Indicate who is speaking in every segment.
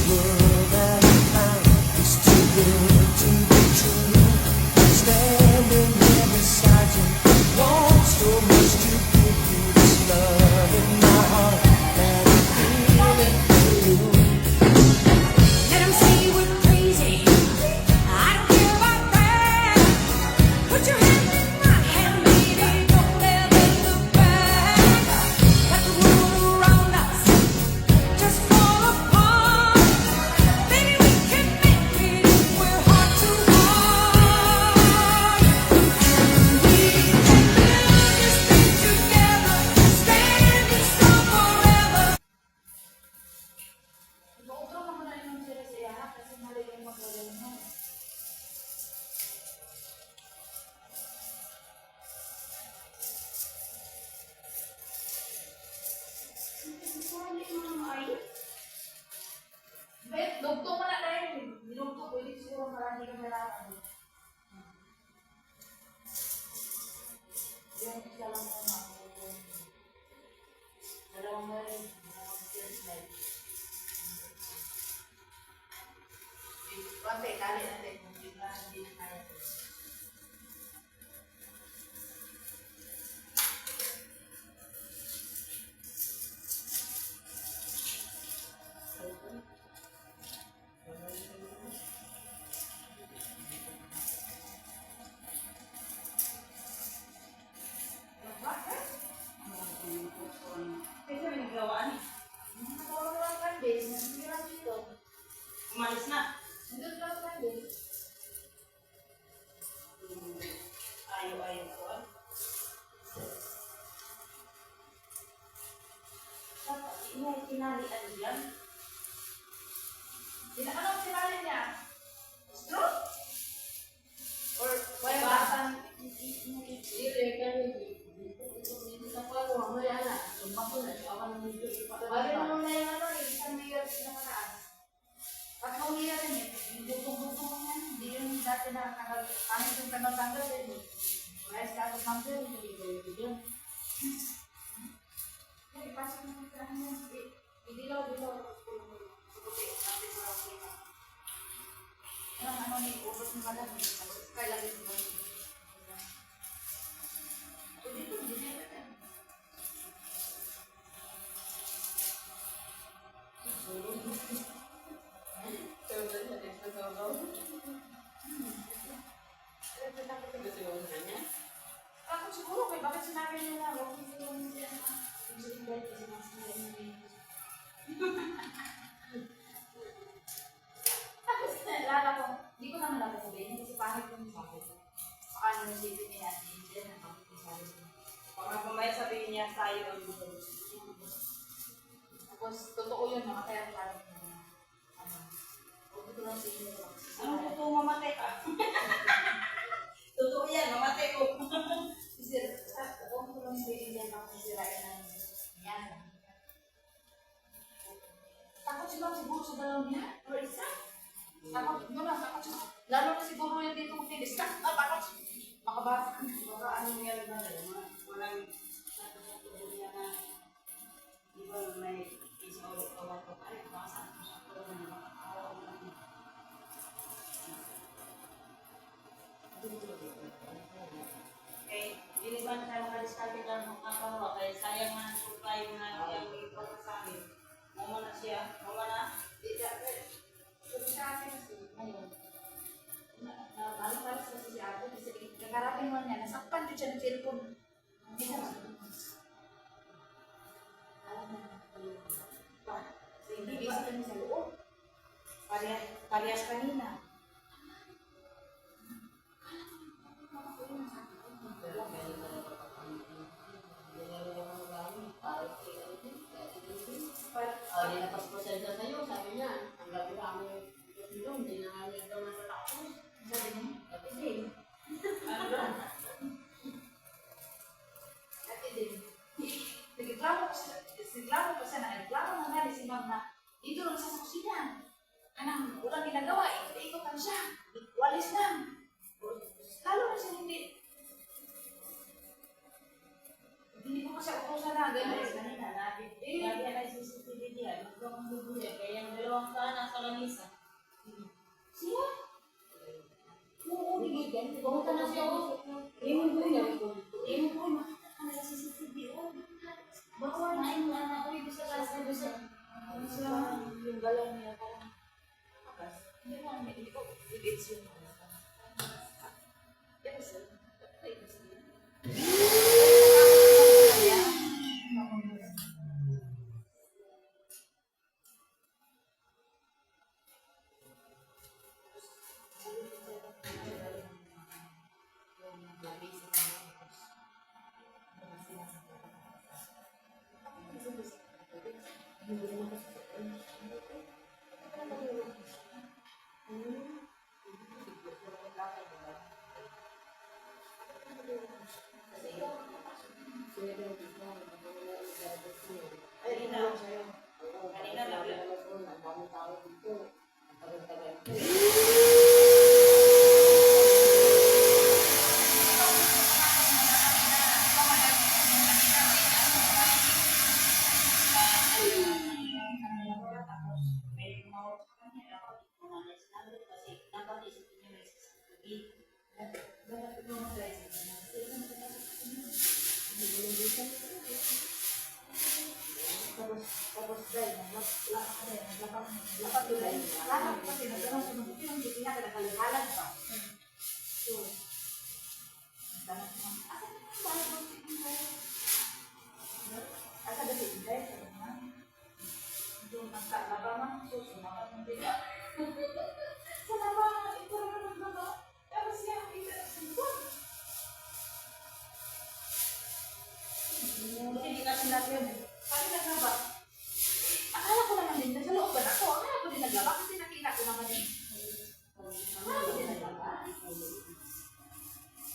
Speaker 1: world that I found is too good to be true. Standing here beside you, want so much to give you this love in my heart that I'm feeling for you.
Speaker 2: Let 'em say we're crazy. I don't care about that. Put your hand in my hand, baby. Don't ever look back. Let the world around us just fall apart. Baby, we can make it if we're heart to heart. And we can build this thing together, standing strong forever. Iba-ubra ka muna yung sila sa iya, kasi mali yung magaling mo. Sorry, ay. Bet, dugtong mo na tayo. Dinugtong, pwede siguro marami ka nalaman. Yung isa lang mo na. Dalawang mo rin. Konti, tali natin. Hindi na kaya. Kasi may nagawaan eh. Nakawala ko lang kande, nandiyan dito. Umalis na. Nandun lang kande. Ayaw ko. Dapat, tinalian yan. Anong tinali niya? Straw? Or wala batang? Bali naman na yung ano eh, isang mayor na mataas. Pag nauliya rin eh, yung butong-butong yan, hindi yung dati na kahit yung tanggal-tanggal din eh. Kaya sa ako tanggal, hindi ko yun. Ipasok mo sa ano, idilaw-dilaw. Yan ano ni, ubos mo malam, kaya lagi mo. Dito, dito. Ako siguro kay bakit sinabi niya na huwag mo yung siya na yung dahil kasi sinasabi niya. Tapos nalala ko, hindi ko naman ako sabihin kasi pangit yung bakit. Baka nung isipin niya natin, hindi na bakit yung sabi niya. Baka mamaya sabihin niya tayo ang gusto. Tapos totoo yun, namatay ang pangit na huwag ito lang sa inyo.
Speaker 3: Ano totoo mamatay ka? Totoo yan, mamatay ko.
Speaker 2: Kasi huwag ito lang sa inyo na sisirain ng yan. Takot sila siguro sa dalawang niya? Or isa? Takot siguro. Lalo na siguro yung dito magtilis ka. Takot. Makabasa.
Speaker 3: Baka ano meron na rin, walang natututunan niya na di ba may isa o kawat ko pa rin, baka saan ko sa ako na makakawa ko lang. Okay, hindi ba na tayo makadiskarte ka ng kakawa, kaya sayang na ang supply mo na yung ipasa sa amin. Mama na siya, mama na.
Speaker 2: Kasi sa akin kasi, ngayon, ano para sa si Ate, kasi nagkarating mo niya, nasakpan din siya ng cellphone. Hindi na alam mo, hindi busy kami sa loob. Parehas kanina.
Speaker 3: Hindi na paspasalita sa'yo, sabi niya, ang gabi kami yung hindi na kami daw natatapos.
Speaker 2: Sabi niya, Ate din. Ate din. Nagreklamo pa siya na, nagreklamo na nga si Ma'am na dito lang sa kusina. Anang, walang ginagawa, ikot-ikot lang siya. Walis lang. Lalo na siya hindi. Hindi ko kasi utusan na, gano'n.
Speaker 3: Kanina, natin na yung CCTV niya, magkakang lubuya, kaya yung dalawang sana sa Hindi mo, hindi ko, i-gets yun. Yes, sir. Kanina lang sa'yo. Kanina lang yan. Tapos, may tumawag sa kanya. Ako, hindi ko sinabi kasi dapat isipin niyo may sasabihin. Dapat ito mga guys. Tapos dahil lapat yun dahil lahat kasi nagano'n sa mga yung hindi na nagkalihalan pa. So, nagano'n sa mga asa ba si Inday? Yung nagkalaba man, susunod ang biga. Sana ba, ito naman ang baba? Tapos siya, kita na sinipon. Hindi kasi natin. Kami naglaba. Akala ko naman din, nasa loob ba na ako? Akala ko din naglaba kasi nakita ko naman din. Akala ko din naglaba.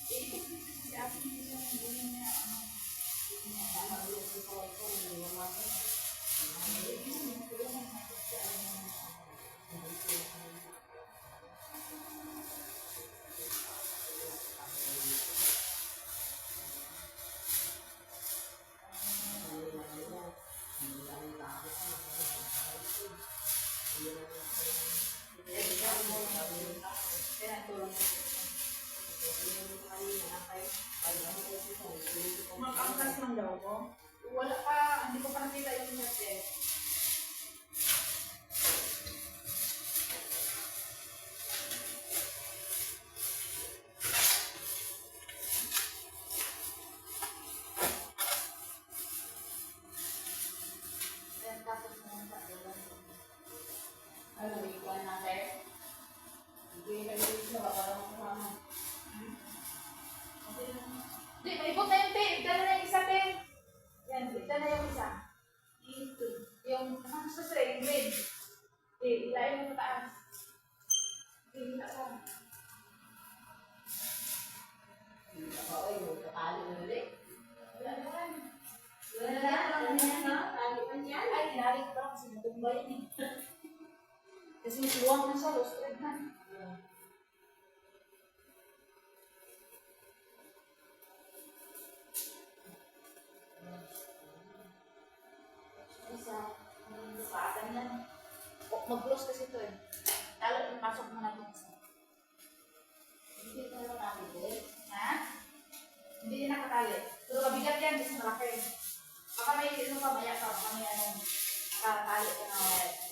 Speaker 3: Si Ate niya, hindi niya, Makangkas lang daw ko. Wala pa, hindi ko pa nakita yung chat. Tapos naman sa doon. Ano, ikuan natin? Hindi kayo dito, baka lang kasama. Hindi, maibot na yung tape. Dala na yung isa tape. Yan, dala na yung isa. Ito. Yung, ano sa string, red. Ilayin mo taas. Hindi na sa. Ako ay, kakali mo ulit. Wala naman. Wala lang yan, no? Tali pa niyan. Ay, tinali ko lang kasi natumbay yun eh. Kasi suwang na siya, lost thread na. Isa, lupatan yan. Mag-close kasi ito eh. Talo, pasok mo na ito isa. Hindi ito na nakatali. Ha? Hindi din nakatali. Pero mabigat yan kasi malaki. Baka may ito pa, maya ka. Baka may anong nakatali ka na wala.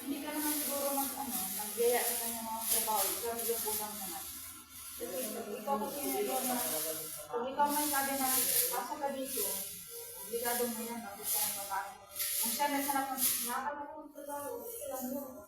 Speaker 3: Hindi ka naman siguro nag-gaya sa kanyang mga trabaho. Ikaw yung punang naman. Kasi ikaw kasi yung doon na, kung ikaw may sabi na, asa ka dito, obligado mo yan, bakit ka ng babae. Kung siya may sanap ng nakakalaman ng trabaho, ilang mo.